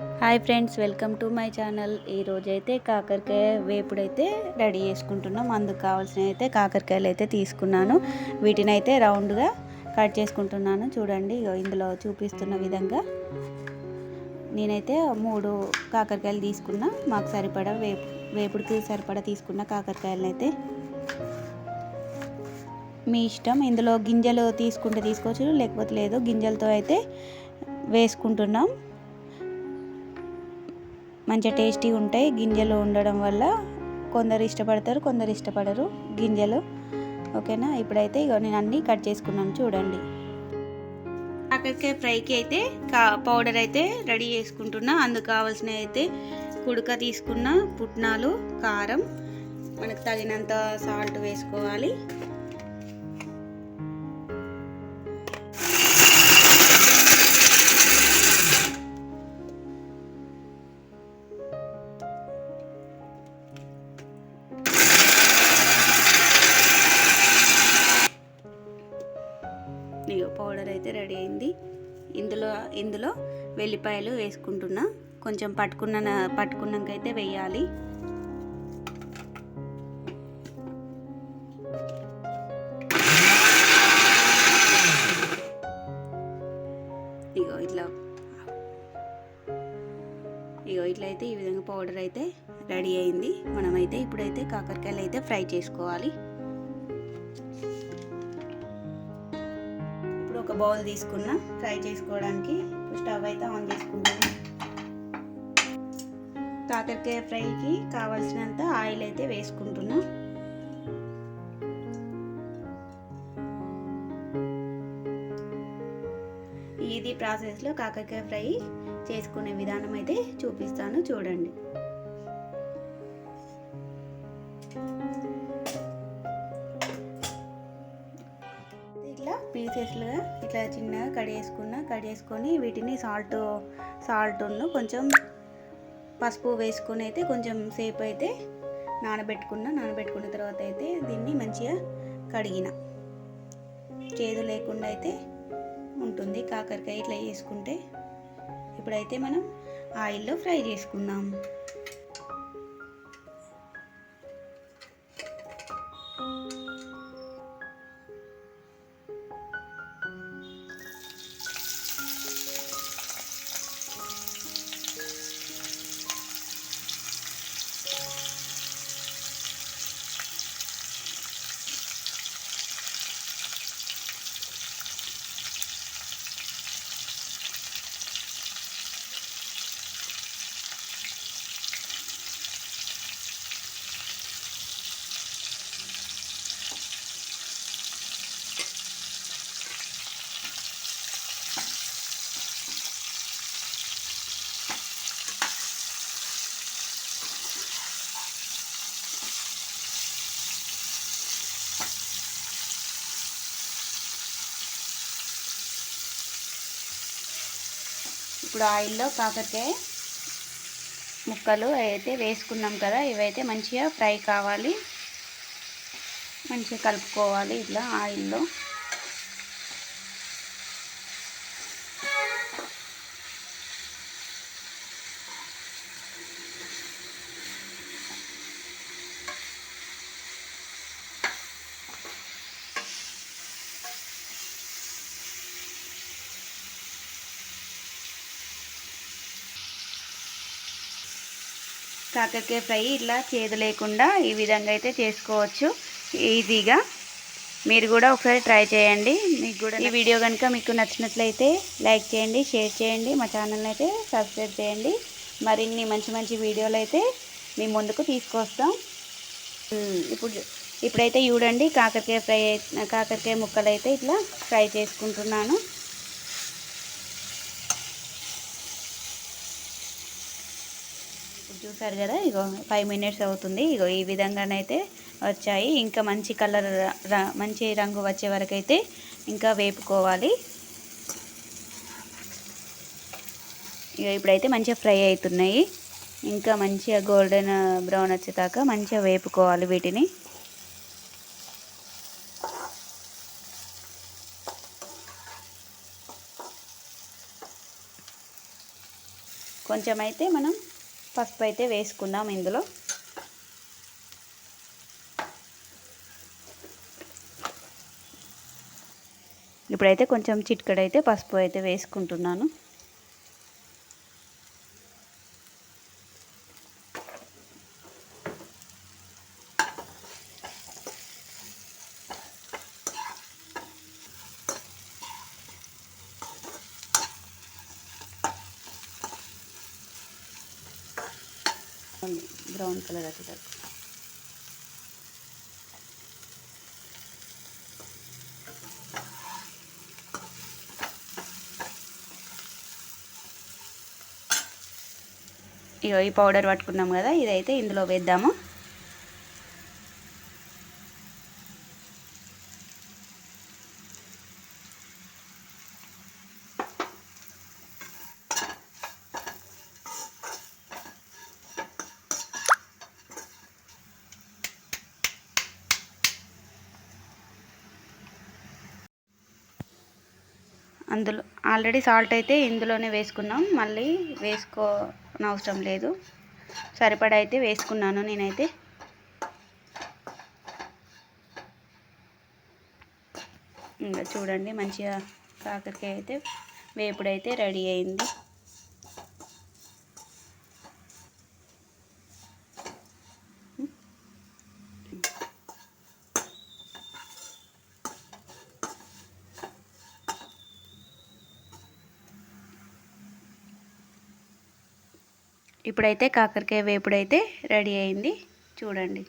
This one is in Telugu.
Hi friends, welcome to my channel. ఈరోజైతే కాకరకాయ వేపుడైతే రెడీ చేసుకుంటున్నాం. అందుకు కావాల్సిన అయితే కాకరకాయలు అయితే తీసుకున్నాను. వీటిని అయితే రౌండ్గా కట్ చేసుకుంటున్నాను. చూడండి, ఇందులో చూపిస్తున్న విధంగా నేనైతే 3 కాకరకాయలు తీసుకున్నా. మాకు సరిపడా వేపుడికి సరిపడా తీసుకున్న కాకరకాయలను అయితే మీ ఇష్టం. ఇందులో గింజలు తీసుకుంటే తీసుకోవచ్చు, లేకపోతే లేదు. గింజలతో అయితే వేసుకుంటున్నాం. మంచిగా టేస్టీగా ఉంటాయి. గింజలు ఉండడం వల్ల కొందరు ఇష్టపడతారు, కొందరు ఇష్టపడరు గింజలు. ఓకేనా, ఇప్పుడైతే నేను అన్నీ కట్ చేసుకున్నాను. చూడండి, కాకరకాయ ఫ్రైకి అయితే పౌడర్ అయితే రెడీ చేసుకుంటున్నా. అందుకు కావాల్సిన అయితే కుడక తీసుకున్న, పుట్నాలు, కారం, మనకు తగినంత సాల్ట్ వేసుకోవాలి. పౌడర్ అయితే రెడీ అయింది. ఇందులో వెల్లిపాయలు వేసుకుంటున్నా. కొంచెం పట్టుకున్నాకైతే వేయాలి. ఇట్లా అయితే ఈ విధంగా పౌడర్ అయితే రెడీ అయింది. మనమైతే ఇప్పుడైతే కాకరకాయలు అయితే ఫ్రై చేసుకోవాలి. ఒక బౌల్ తీసుకున్నా ఫ్రై చేసుకోవడానికి. స్టవ్ అయితే ఆన్ చేసుకుంటాను. కాకరకాయ ఫ్రైకి కావాల్సినంత ఆయిల్ అయితే వేసుకుంటున్నా. ఇది ప్రాసెస్లో కాకరకాయ ఫ్రై చేసుకునే విధానం అయితే చూపిస్తాను, చూడండి. ఇట్లా పీసెస్లుగా ఇట్లా చిన్నగా కట్ చేసుకొని వీటిని సాల్ట్ కొంచెం పసుపు వేసుకొని అయితే కొంచెం సేపు అయితే నానబెట్టుకున్న తర్వాత అయితే దీన్ని మంచిగా కడిగిన. చేదు లేకుండా అయితే ఉంటుంది కాకరకాయ ఇట్లా చేసుకుంటే. ఇప్పుడైతే మనం ఆయిల్లో ఫ్రై చేసుకుందాం. ఇప్పుడు ఆయిల్లో కాకరకాయ ముక్కలు అయితే వేసుకున్నాం కదా, ఇవైతే మంచిగా ఫ్రై కావాలి. మంచిగా కలుపుకోవాలి ఇట్లా ఆయిల్లో. కాకరకాయ ఫ్రై ఇట్లా చేదు లేకుండా ఈ విధంగా అయితే చేసుకోవచ్చు ఈజీగా. మీరు కూడా ఒకసారి ట్రై చేయండి. మీకు కూడా ఈ వీడియో కనుక మీకు నచ్చినట్లయితే లైక్ చేయండి, షేర్ చేయండి, మా ఛానల్ని అయితే సబ్స్క్రైబ్ చేయండి. మరిన్ని మంచి మంచి వీడియోలు అయితే మీ ముందుకు తీసుకొస్తాం. ఇప్పుడైతే చూడండి, కాకరకాయ ముక్కలు అయితే ఇట్లా ఫ్రై చేసుకుంటున్నాను. చూసారు కదా, 5 మినిట్స్ అవుతుంది. ఈ విధంగానైతే వచ్చాయి. ఇంకా మంచి కలర్, మంచి రంగు వచ్చే వరకు అయితే ఇంకా వేపుకోవాలి. ఇప్పుడైతే మంచిగా ఫ్రై అవుతున్నాయి. ఇంకా మంచిగా గోల్డెన్ బ్రౌన్ వచ్చేదాకా మంచిగా వేపుకోవాలి వీటిని. కొంచెం అయితే మనం పసుపు అయితే వేసుకుందాం ఇందులో. ఇప్పుడైతే కొంచెం చిటికెడైతే పసుపు అయితే వేసుకుంటున్నాను. బ్రౌన్ కలర్ వచ్చేటట్టు ఇగో ఈ పౌడర్ పట్టుకున్నాం కదా, ఇదైతే ఇందులో వేద్దాము. అందులో ఆల్రెడీ సాల్ట్ అయితే ఇందులోనే వేసుకున్నాం, మళ్ళీ వేసుకోనవసరం లేదు. సరిపడా అయితే వేసుకున్నాను నేనైతే. ఇంకా చూడండి మంచిగా కాకరకాయ అయితే వేపుడైతే రెడీ అయింది. ఇప్పుడైతే కాకరకాయ వేపుడైతే రెడీ అయింది చూడండి.